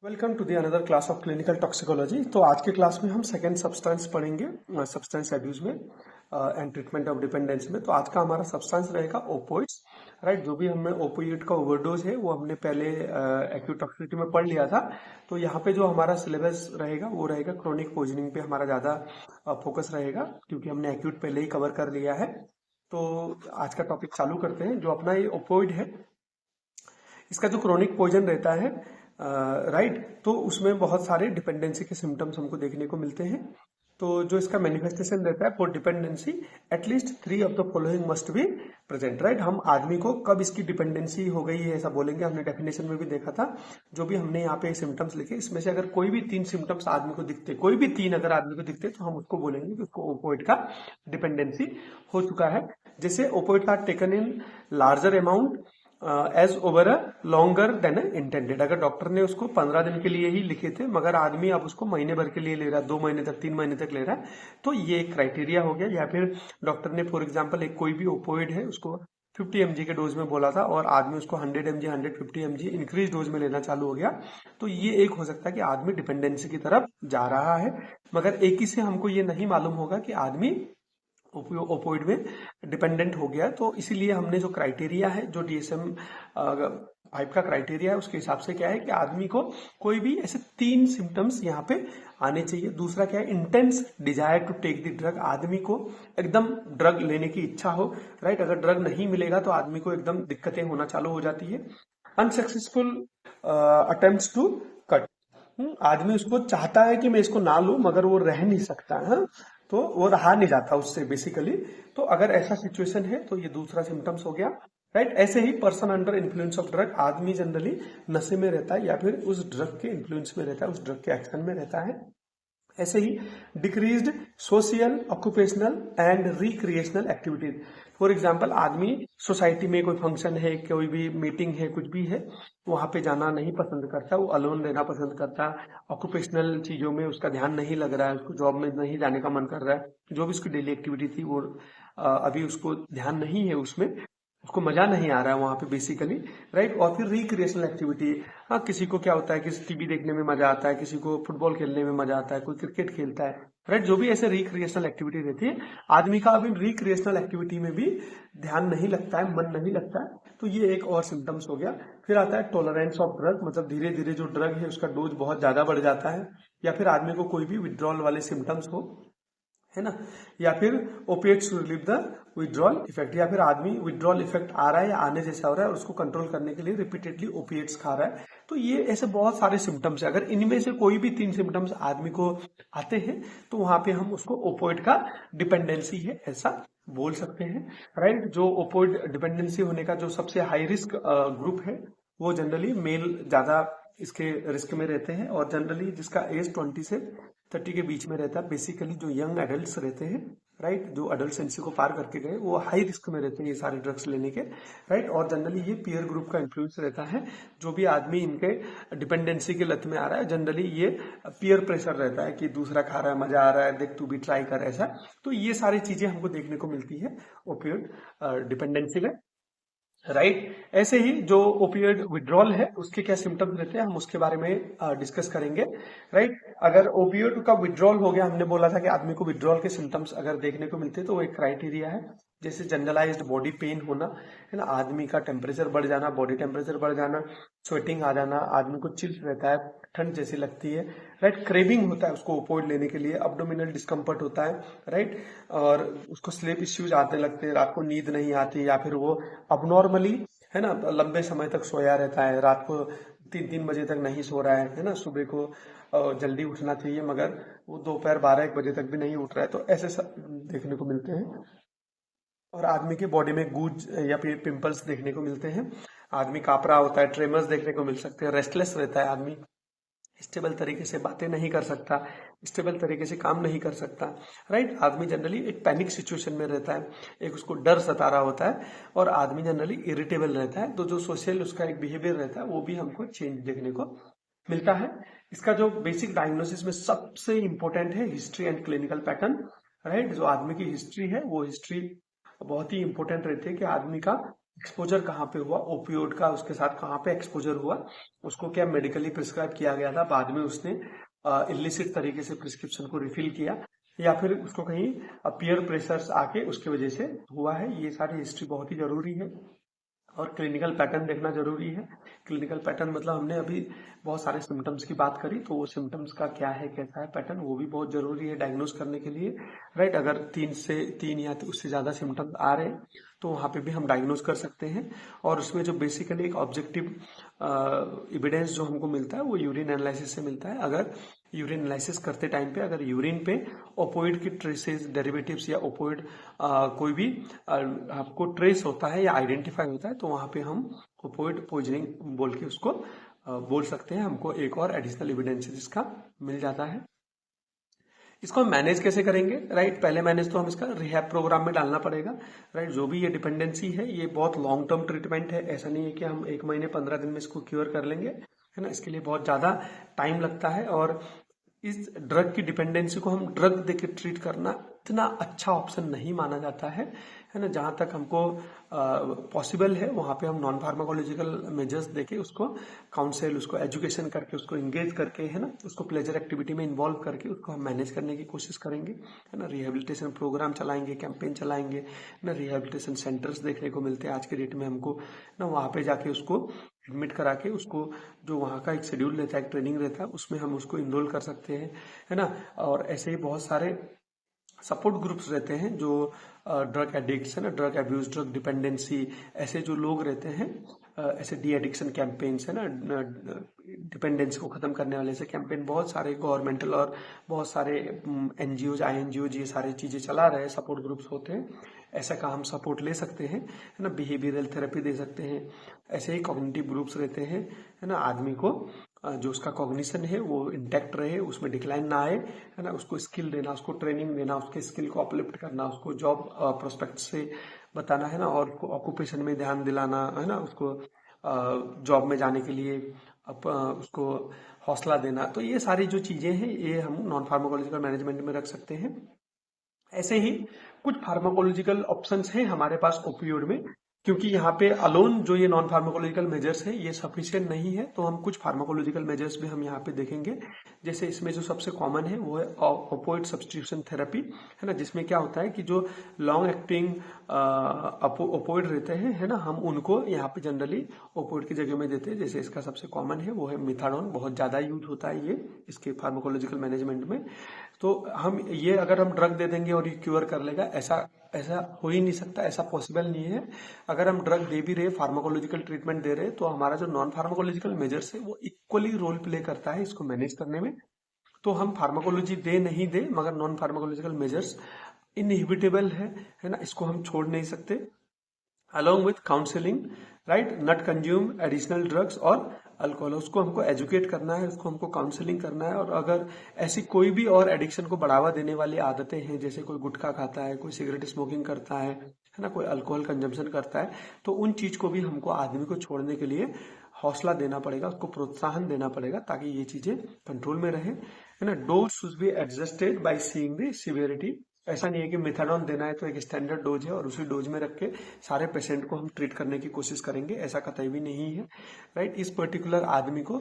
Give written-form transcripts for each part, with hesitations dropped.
Welcome to the another class of clinical toxicology. तो आज के क्लास में हम सेकेंड सब्सटेंस पढ़ेंगे सब्सटेंस एब्यूज में एंड ट्रीटमेंट ऑफ डिपेंडेंस में। तो आज का हमारा सब्सटेंस रहेगा ओपोइड्स, राइट। जो भी हमने ओपोइड का ओवरडोज है वो हमने पहले एक्यूट टॉक्सिसिटी में पढ़ लिया था। तो यहाँ पे जो हमारा सिलेबस रहेगा वो रहेगा क्रोनिक पॉइजनिंग पे हमारा ज्यादा फोकस रहेगा, क्योंकि हमने एक्यूट पहले ही कवर कर लिया है। तो आज का टॉपिक चालू करते हैं। जो अपना ये ओपोइड है, इसका जो क्रोनिक पॉइजन रहता है, राइट, तो उसमें बहुत सारे डिपेंडेंसी के सिम्टम्स हमको देखने को मिलते हैं। तो जो इसका मैनिफेस्टेशन रहता है for dependency, at least 3 of the following must be present, right. हम आदमी को कब इसकी डिपेंडेंसी हो गई है ऐसा बोलेंगे, हमने डेफिनेशन में भी देखा था। जो भी हमने यहाँ पे सिम्टम्स लिखे, इसमें से अगर कोई भी 3 सिम्टम्स आदमी को दिखते, कोई भी 3 अगर आदमी को दिखते, तो हम उसको बोलेंगे कि उसको ओपोइड का डिपेंडेंसी हो चुका है। जैसे opioid are taken in larger amount as over a longer than intended. अगर डॉक्टर ने उसको 15 दिन के लिए ही लिखे थे, मगर आदमी अब उसको महीने भर के लिए ले रहा है, 2 महीने तक, 3 महीने तक ले रहा है, तो ये एक क्राइटेरिया हो गया। या फिर डॉक्टर ने फॉर एग्जांपल एक कोई भी ओपोइड है उसको 50 mg के डोज में बोला था और आदमी उसको 100 mg 150 mg इंक्रीज डोज में लेना चालू हो गया, तो ये एक हो सकता है कि आदमी डिपेंडेंसी की तरफ जा रहा है। मगर एक ही से हमको ये नहीं मालूम होगा कि आदमी ओपोइड में डिपेंडेंट हो गया। तो इसीलिए हमने जो क्राइटेरिया है, जो DSM 5 का क्राइटेरिया है, उसके हिसाब से क्या है कि आदमी को कोई भी ऐसे 3 सिम्टम्स यहाँ पे आने चाहिए। दूसरा क्या है, intense desire to take the drug, आदमी को एकदम ड्रग लेने की इच्छा हो, राइट। अगर ड्रग नहीं मिलेगा तो आदमी को एकदम दिक्कतें होना चालू हो जाती है। अनसक्सेसफुल अटेम्प्ट्स टू कट, आदमी उसको चाहता है कि मैं इसको ना लूं, मगर वो रह नहीं सकता है, तो वो रहा नहीं जाता उससे बेसिकली। तो अगर ऐसा सिचुएशन है तो ये दूसरा सिम्टम्स हो गया, राइट। ऐसे ही person under influence of drug, आदमी जनरली नशे में रहता है या फिर उस ड्रग के इन्फ्लुएंस में रहता है, उस ड्रग के एक्शन में रहता है। ऐसे ही decreased social, occupational and recreational activities. For example, आदमी सोसाइटी में कोई फंक्शन है, कोई भी मीटिंग है, कुछ भी है, वहां पे जाना नहीं पसंद करता, वो अलोन रहना पसंद करता। ऑक्यूपेशनल चीजों में उसका ध्यान नहीं लग रहा है, उसको जॉब में नहीं जाने का मन कर रहा है, जो भी उसकी डेली एक्टिविटी थी वो अभी उसको ध्यान नहीं है उसमें, उसको मजा नहीं आ रहा है वहां पे बेसिकली, राइट। और फिर रिक्रिएशनल एक्टिविटी, हाँ, किसी को क्या होता है, किसी टीवी देखने में मजा आता है, किसी को फुटबॉल खेलने में मजा आता है, कोई क्रिकेट खेलता है, राइट। जो भी ऐसे रिक्रिएशनल एक्टिविटी रहती है, आदमी का अभी रिक्रिएशनल एक्टिविटी में भी ध्यान नहीं लगता है, मन नहीं लगता है, तो ये एक और सिम्टम्स हो गया। फिर आता है टॉलरेंस ऑफ ड्रग, मतलब धीरे धीरे जो ड्रग है उसका डोज बहुत ज्यादा बढ़ जाता है। या फिर आदमी को कोई भी विड्रॉल वाले सिम्टम्स हो, है ना। या फिर opiates to relieve the withdrawal effect, या फिर आदमी विड्रॉल इफेक्ट आ रहा है या आने जैसा हो रहा है और उसको कंट्रोल करने के लिए रिपीटेडली ओपिएट्स खा रहा है। तो ये ऐसे बहुत सारे सिम्टम्स है। अगर इनमें से कोई भी 3 सिम्टम्स आदमी को आते हैं तो वहां पे हम उसको ओपोइड का डिपेंडेंसी है ऐसा बोल सकते हैं, राइट। जो ओपोइड डिपेंडेंसी होने का जो सबसे हाई रिस्क ग्रुप है, वो जनरली मेल ज्यादा इसके रिस्क में रहते हैं, और जनरली जिसका एज 20 से 30 के बीच में रहता है, बेसिकली जो यंग एडल्ट रहते हैं, राइट, जो अडल्टेंसी को पार करके गए, वो हाई रिस्क में रहते हैं ये सारे ड्रग्स लेने के, राइट। और जनरली ये पीयर ग्रुप का इन्फ्लुएंस रहता है। जो भी आदमी इनके डिपेंडेंसी के लत में आ रहा है, जनरली ये पीयर प्रेशर रहता है कि दूसरा खा रहा है, मजा आ रहा है, देख तू भी ट्राई कर, ऐसा। तो ये सारी चीजें हमको देखने को मिलती है ओपियोइड डिपेंडेंसी में, राइट। ऐसे ही जो ओपियोइड विड्रॉल है उसके क्या सिम्टम्स रहते हैं, हम उसके बारे में डिस्कस करेंगे, राइट। अगर ओपियोइड का विड्रॉल हो गया, हमने बोला था कि आदमी को विड्रॉल के सिम्टम्स अगर देखने को मिलते हैं तो वो एक क्राइटेरिया है। जैसे जनरलाइज्ड बॉडी पेन होना, है ना, आदमी का टेम्परेचर बढ़ जाना, बॉडी टेम्परेचर बढ़ जाना, स्वेटिंग आ जाना, आदमी को चिल्स रहता है, ठंड जैसी लगती है, राइट। क्रेविंग होता है उसको ओपोइड लेने के लिए, अब्डोमिनल डिस्कम्फर्ट होता है, राइट। और उसको स्लीप इश्यूज आने लगते हैं, रात को नींद नहीं आती, या फिर वो अबनॉर्मली, है ना, लंबे समय तक सोया रहता है, रात को 3-3 बजे तक नहीं सो रहा है ना, सुबह को जल्दी उठना चाहिए मगर वो दोपहर 12-1 बजे तक भी नहीं उठ रहा है, तो ऐसे सब देखने को मिलते हैं। और आदमी के बॉडी में गूज या फिर पिंपल्स देखने को मिलते हैं, आदमी कापरा होता है, ट्रेमर्स देखने को मिल सकते हैं, रेस्टलेस रहता है आदमी, स्टेबल तरीके से बातें नहीं कर सकता, स्टेबल तरीके से काम नहीं कर सकता, राइट। आदमी जनरली एक पैनिक सिचुएशन में रहता है, एक उसको डर सता रहा होता है, और आदमी जनरली इरिटेबल रहता है। तो जो सोशल उसका एक बिहेवियर रहता है वो भी हमको चेंज देखने को मिलता है। इसका जो बेसिक डायग्नोसिस में सबसे इंपॉर्टेंट है history and clinical pattern, right. जो आदमी की हिस्ट्री है वो हिस्ट्री बहुत ही इंपॉर्टेंट रहती है कि आदमी का एक्सपोजर कहाँ पे हुआ, ओपियोड का उसके साथ कहाँ पे एक्सपोजर हुआ, उसको क्या मेडिकली प्रिस्क्राइब किया गया था, बाद में उसने इलिसिट तरीके से प्रिस्क्रिप्शन को रिफिल किया, या फिर उसको कहीं पीयर प्रेशर्स आके उसकी वजह से हुआ है। ये सारी हिस्ट्री बहुत ही जरूरी है। और क्लिनिकल पैटर्न देखना जरूरी है। क्लिनिकल पैटर्न मतलब हमने अभी बहुत सारे सिम्टम्स की बात करी, तो वो सिम्टम्स का क्या है, कैसा है पैटर्न, वो भी बहुत जरूरी है डायग्नोज करने के लिए, राइट। अगर तीन या उससे ज्यादा सिम्टम्स आ रहे हैं तो वहाँ पे भी हम डायग्नोज कर सकते हैं। और उसमें जो बेसिकली एक ऑब्जेक्टिव एविडेंस जो हमको मिलता है वो यूरिन एनालिसिस से मिलता है। अगर यूरिन एनालिसिस करते टाइम पे अगर यूरिन पे ओपोइड की ट्रेसेस, डेरिवेटिव्स या ओपोइड कोई भी आपको ट्रेस होता है या आइडेंटिफाई होता है, तो वहां पे हम ओपोइड पॉइजनिंग बोल के उसको बोल सकते हैं। हमको एक और एडिशनल एविडेंस इसका मिल जाता है। इसको हम मैनेज कैसे करेंगे, राइट। पहले मैनेज तो हम इसका रिहैब प्रोग्राम में डालना पड़ेगा, राइट। जो भी ये डिपेंडेंसी है ये बहुत लॉन्ग टर्म ट्रीटमेंट है, ऐसा नहीं है कि हम 1 महीने 15 दिन में इसको क्योर कर लेंगे, है ना। इसके लिए बहुत ज्यादा टाइम लगता है। और इस ड्रग की डिपेंडेंसी को हम ड्रग देके ट्रीट करना इतना अच्छा ऑप्शन नहीं माना जाता है ना। जहां तक हमको पॉसिबल है वहां पे हम नॉन फार्माकोलॉजिकल मेजर्स देके उसको काउंसिल, उसको एजुकेशन करके, उसको इंगेज करके, है ना, उसको प्लेजर एक्टिविटी में इन्वॉल्व करके उसको हम मैनेज करने की कोशिश करेंगे, है ना। रिहेबिलिटेशन प्रोग्राम चलाएंगे, कैंपेन चलाएंगे, ना रिहेबिलिटेशन सेंटर्स देखने को मिलते हैं आज के डेट में हमको, ना वहाँ पे जाके उसको एडमिट करा के उसको जो वहाँ का एक शेड्यूल रहता है, एक ट्रेनिंग रहता है, उसमें हम उसको इनरोल कर सकते हैं, है ना। और ऐसे ही बहुत सारे सपोर्ट ग्रुप्स रहते हैं जो ड्रग एडिक्ट्स, है ना, ड्रग एब्यूज, ड्रग डिपेंडेंसी, ऐसे जो लोग रहते हैं, ऐसे डी एडिक्शन कैंपेन्स, है ना, डिपेंडेंसी को खत्म करने वाले ऐसे कैंपेन बहुत सारे गवर्नमेंटल और बहुत सारे एनजीओज, INGOज ये सारी चीजें चला रहे हैं, सपोर्ट ग्रुप्स होते हैं। ऐसा का हम सपोर्ट ले सकते हैं, है ना। बिहेवियरल थेरेपी दे सकते हैं। ऐसे ही कॉग्निटिव ग्रुप्स रहते हैं, है ना। आदमी को जो उसका कॉग्निशन है वो इंटैक्ट रहे, उसमें डिक्लाइन ना आए, है ना। उसको स्किल देना, उसको ट्रेनिंग देना, उसके स्किल को अपलिफ्ट करना, उसको जॉब प्रोस्पेक्ट से बताना, है ना, और उसको ऑक्यूपेशन में ध्यान दिलाना, है ना, उसको जॉब में जाने के लिए उसको हौसला देना। तो ये सारी जो चीजें हैं ये हम नॉन फार्माकोलॉजिकल मैनेजमेंट में रख सकते हैं। ऐसे ही कुछ फार्माकोलॉजिकल ऑप्शंस हैं हमारे पास ओपियोइड में, क्योंकि यहाँ पे अलोन जो ये नॉन फार्माकोलॉजिकल मेजर्स है ये सफिशिएंट नहीं है, तो हम कुछ फार्माकोलॉजिकल मेजर्स भी हम यहाँ पे देखेंगे। जैसे इसमें जो सबसे कॉमन है वो है ओपोइड सब्स्टिट्यूशन थेरेपी, है ना, जिसमें क्या होता है कि जो लॉन्ग एक्टिंग ओपोइड रहते हैं, है ना, हम उनको यहाँ पे जनरली ओपोइड की जगह में देते हैं। जैसे इसका सबसे कॉमन है वो है मिथाडोन, बहुत ज्यादा यूज होता है ये इसके फार्माकोलॉजिकल मैनेजमेंट में। तो हम ये अगर हम ड्रग दे देंगे और ये क्योर कर लेगा, ऐसा ऐसा हो ही नहीं सकता, ऐसा पॉसिबल नहीं है। अगर हम ड्रग दे भी रहे, फार्माकोलॉजिकल ट्रीटमेंट दे रहे, तो हमारा जो नॉन फार्माकोलॉजिकल मेजर्स है वो इक्वली रोल प्ले करता है इसको मैनेज करने में। तो हम फार्माकोलॉजी दे नहीं दे, मगर नॉन फार्माकोलॉजिकल मेजर्स इनहिबिटेबल है ना, इसको हम छोड़ नहीं सकते। Along with counselling, right, not consume additional drugs और अल्कोहल, उसको हमको एजुकेट करना है, उसको हमको काउंसलिंग करना है। और अगर ऐसी कोई भी और एडिक्शन को बढ़ावा देने वाली आदतें हैं, जैसे कोई गुटखा खाता है, कोई सिगरेट स्मोकिंग करता है ना, कोई अल्कोहल कंजम्पशन करता है, तो उन चीज को भी हमको आदमी को छोड़ने के लिए हौसला देना पड़ेगा, उसको प्रोत्साहन देना पड़ेगा, ताकि ये चीजें कंट्रोल में रहे, है ना। Dose should be adjusted by seeing the severity. ऐसा नहीं है कि मेथाडोन देना है तो एक स्टैंडर्ड डोज है और उसी डोज में रख के सारे पेशेंट को हम ट्रीट करने की कोशिश करेंगे, ऐसा कतई भी नहीं है, राइट। इस पर्टिकुलर आदमी को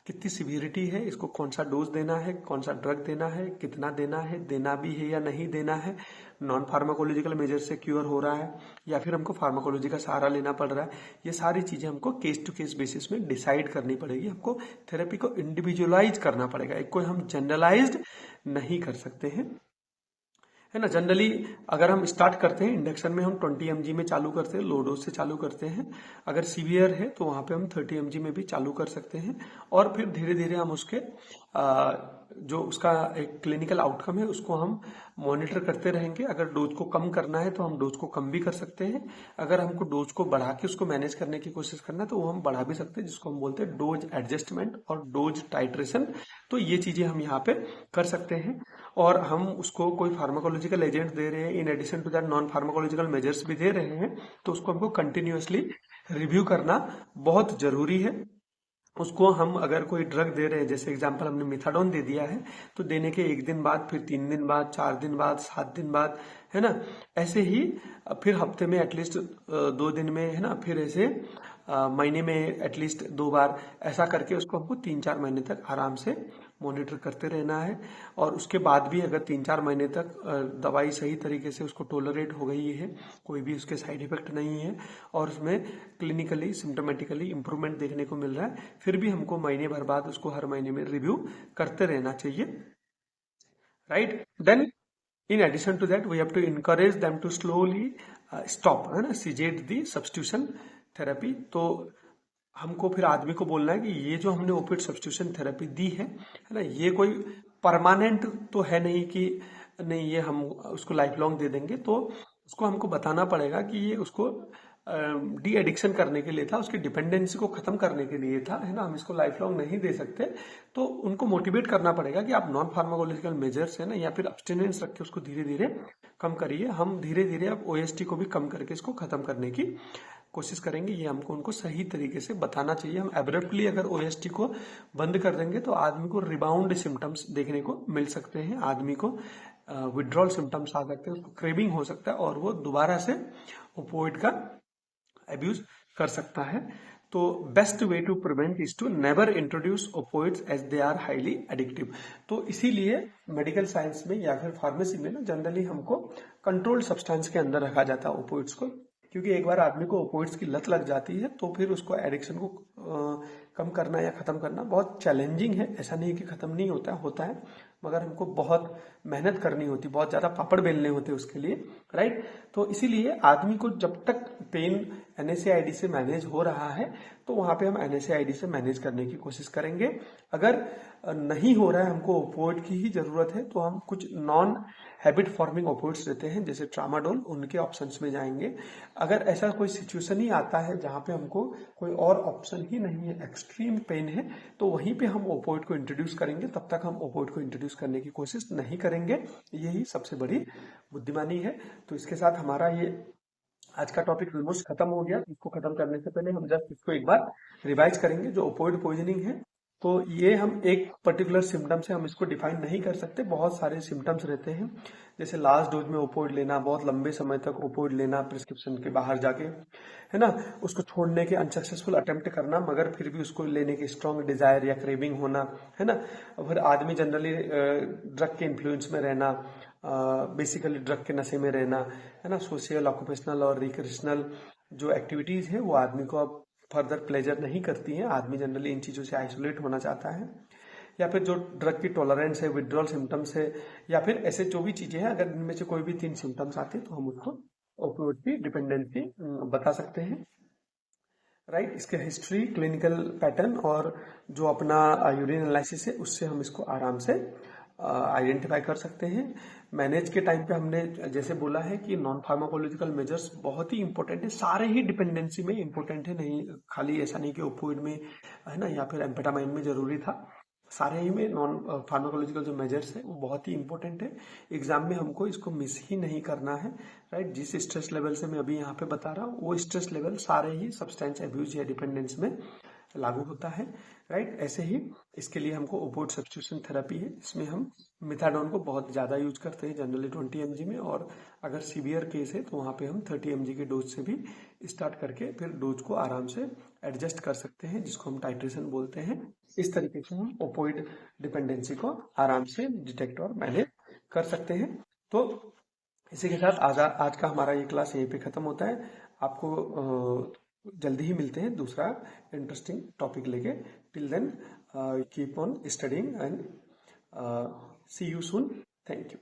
कितनी सिवियरिटी है, इसको कौन सा डोज देना है, कौन सा ड्रग देना है, कितना देना है, देना भी है या नहीं देना है, नॉन फार्माकोलॉजिकल मेजर से क्योर हो रहा है या फिर हमको फार्माकोलॉजी का सहारा लेना पड़ रहा है, ये सारी चीजें हमको केस टू केस बेसिस में डिसाइड करनी पड़ेगी। हमको थेरेपी को इंडिविजुअलाइज करना पड़ेगा, एक कोई हम जनरलाइज्ड नहीं कर सकते हैं, है ना। जनरली अगर हम स्टार्ट करते हैं इंडक्शन में, हम 20 mg में चालू करते हैं, लो डोज से चालू करते हैं। अगर सीवियर है तो वहां पे हम 30 mg में भी चालू कर सकते हैं, और फिर धीरे धीरे हम उसके जो उसका एक क्लिनिकल आउटकम है उसको हम मॉनिटर करते रहेंगे। अगर डोज को कम करना है तो हम डोज को कम भी कर सकते हैं, अगर हमको डोज को बढ़ा के उसको मैनेज करने की कोशिश करना है तो वो हम बढ़ा भी सकते हैं, जिसको हम बोलते हैं डोज एडजस्टमेंट और डोज टाइट्रेशन। तो ये चीजें हम यहाँ पे कर सकते हैं। और हम उसको कोई फार्माकोलॉजिकल एजेंट दे रहे हैं, in addition to that non pharmacological measures भी दे रहे हैं, तो उसको हमको कंटिन्यूअसली रिव्यू करना बहुत जरूरी है। उसको हम अगर कोई ड्रग दे रहे हैं, जैसे एग्जांपल हमने मिथाडोन दे दिया है, तो देने के 1 दिन बाद, फिर 3 दिन बाद, 4 दिन बाद, 7 दिन बाद, है ना, ऐसे ही फिर हफ्ते में एटलीस्ट 2 दिन में, है ना, फिर ऐसे महीने में एटलीस्ट 2 बार, ऐसा करके उसको हमको 3-4 महीने तक आराम से मॉनिटर करते रहना है। और उसके बाद भी अगर 3-4 महीने तक दवाई सही तरीके से उसको टोलरेट हो गई है, कोई भी उसके साइड इफेक्ट नहीं है, और उसमें क्लिनिकली सिम्टोमेटिकली इंप्रूवमेंट देखने को मिल रहा है, फिर भी हमको महीने भर बाद उसको हर महीने में रिव्यू करते रहना चाहिए, right. Then in addition to that we have to encourage them to slowly stop, है ना, सीजेट दी सब्स्टिट्यूशन थेरेपी। तो हमको फिर आदमी को बोलना है कि ये जो हमने ओपिएट सब्स्टिट्यूशन थेरेपी दी है ना, ये कोई परमानेंट तो है नहीं कि नहीं ये हम उसको लाइफ लॉन्ग दे देंगे। तो उसको हमको बताना पड़ेगा कि ये उसको डी एडिक्शन करने के लिए था, उसकी डिपेंडेंसी को खत्म करने के लिए था, है ना, हम इसको लाइफ लॉन्ग नहीं दे सकते। तो उनको मोटिवेट करना पड़ेगा कि आप नॉन फार्माकोलॉजिकल मेजर्स है ना, या फिर अब्सटिनेंस रख के उसको धीरे धीरे कम करिए। हम धीरे धीरे अब ओएसटी को भी कम करके इसको खत्म करने की कोशिश करेंगे। ये हमको उनको सही तरीके से बताना चाहिए। हम एब्रप्टली अगर ओएसटी को बंद कर देंगे तो आदमी को रिबाउंड सिम्टम्स देखने को मिल सकते हैं, आदमी को विड्रॉल सिम्टम्स आ सकते हैं, उसको क्रेविंग हो सकता है और वो दोबारा से ओपियोइड का अब्यूज कर सकता है। तो best way to prevent is to never introduce opioids as they are highly addictive. तो इसीलिए मेडिकल साइंस में या फिर फार्मेसी में ना जनरली हमको कंट्रोल्ड सब्सटेंस के अंदर रखा जाता है ओपियोइड्स को, क्योंकि एक बार आदमी को ओपियोइड्स की लत लग जाती है तो फिर उसको एडिक्शन को कम करना या खत्म करना बहुत चैलेंजिंग है। ऐसा नहीं कि खत्म नहीं होता है, मगर हमको बहुत मेहनत करनी होती, बहुत ज्यादा पापड़ बेलने होते उसके लिए, राइट। तो इसीलिए आदमी को जब तक पेन NSAID से मैनेज हो रहा है तो वहां पे हम NSAID से मैनेज करने की कोशिश करेंगे। अगर नहीं हो रहा है, हमको ओपियोइड की ही जरूरत है, तो हम कुछ नॉन हैबिट फॉर्मिंग ओपियोइड्स रहते हैं जैसे ट्रामाडोल, उनके ऑप्शंस में जाएंगे। अगर ऐसा कोई सिचुएशन ही आता है जहां पे हमको कोई और ऑप्शन ही नहीं है, एक्सट्रीम पेन है, तो वहीं पे हम ओपियोइड को इंट्रोड्यूस करेंगे। तब तक हम ओपियोइड को इंट्रोड्यूस करने की कोशिश नहीं करेंगे। यही सबसे बड़ी बुद्धिमानी है। तो इसके साथ हमारा ये आज का टॉपिक ऑलमोस्ट खत्म हो गया। इसको खत्म करने से पहले हम जस्ट इसको एक बार रिवाइज करेंगे। जो ओपियोइड पॉइजनिंग है, तो ये हम एक पर्टिकुलर सिम्टम से हम इसको डिफाइन नहीं कर सकते, बहुत सारे सिम्टम्स रहते हैं। जैसे लास्ट डोज में ओपियोइड लेना, बहुत लंबे समय तक ओपियोइड लेना प्रिस्क्रिप्शन के बाहर जाके, है ना, उसको छोड़ने के अनसक्सेसफुल अटेम्प्ट करना, मगर फिर भी उसको लेने की स्ट्रॉन्ग डिजायर या क्रेविंग होना, है ना। फिर आदमी जनरली ड्रग के इन्फ्लुएंस में रहना, बेसिकली ड्रग के नशे में रहना, है ना, सोशल, ऑक्यूपेशनल और रिक्रिएशनल जो एक्टिविटीज है वो आदमी को अब फर्दर प्लेजर नहीं करती हैं। आदमी जनरली इन चीजों से आइसोलेट होना चाहता है। या फिर जो ड्रग की टॉलरेंस है, विड्रॉल सिम्टम्स है, या फिर ऐसे जो भी चीजें हैं, अगर इनमें से कोई भी 3 सिम्टम्स आते हैं तो हम उसको ओपियोइड की डिपेंडेंसी बता सकते हैं, राइट। इसके हिस्ट्री, क्लिनिकल पैटर्न और जो अपना यूरिन एनालिसिस है उससे हम इसको आराम से आइडेंटिफाई कर सकते हैं। मैनेज के टाइम पे हमने जैसे बोला है कि नॉन फार्माकोलॉजिकल मेजर्स बहुत ही इंपॉर्टेंट है, सारे ही डिपेंडेंसी में इंपॉर्टेंट है, नहीं खाली ऐसा नहीं कि ओपियोइड में, है ना, या फिर एम्फेटामाइन में जरूरी था। सारे ही में नॉन फार्माकोलॉजिकल जो मेजर्स है वो बहुत ही इंपॉर्टेंट है। एग्जाम में हमको इसको मिस ही नहीं करना है, राइट। जिस स्ट्रेस लेवल से मैं अभी यहाँ पे बता रहा हूँ वो स्ट्रेस लेवल सारे ही सब्सटेंस अब्यूज या डिपेंडेंस में लागू होता है, राइट। ऐसे ही इसके लिए हमको ओपियोइड सब्स्टिट्यूशन थेरेपी है, इसमें हम मिथाडोन को बहुत ज्यादा यूज करते हैं, जनरली 20 mg में, और अगर सीवियर केस है तो वहां पे हम 30 mg के डोज से भी स्टार्ट करके फिर डोज को आराम से एडजस्ट कर सकते हैं, जिसको हम टाइट्रेशन बोलते हैं। इस तरीके से हम ओपियोइड डिपेंडेंसी को आराम से डिटेक्ट और मैनेज कर सकते हैं। तो इसी के साथ आज का हमारा ये क्लास यहीं पे खत्म होता है। आपको जल्दी ही मिलते हैं दूसरा इंटरेस्टिंग टॉपिक लेके। Till then keep on studying and see you soon. Thank you.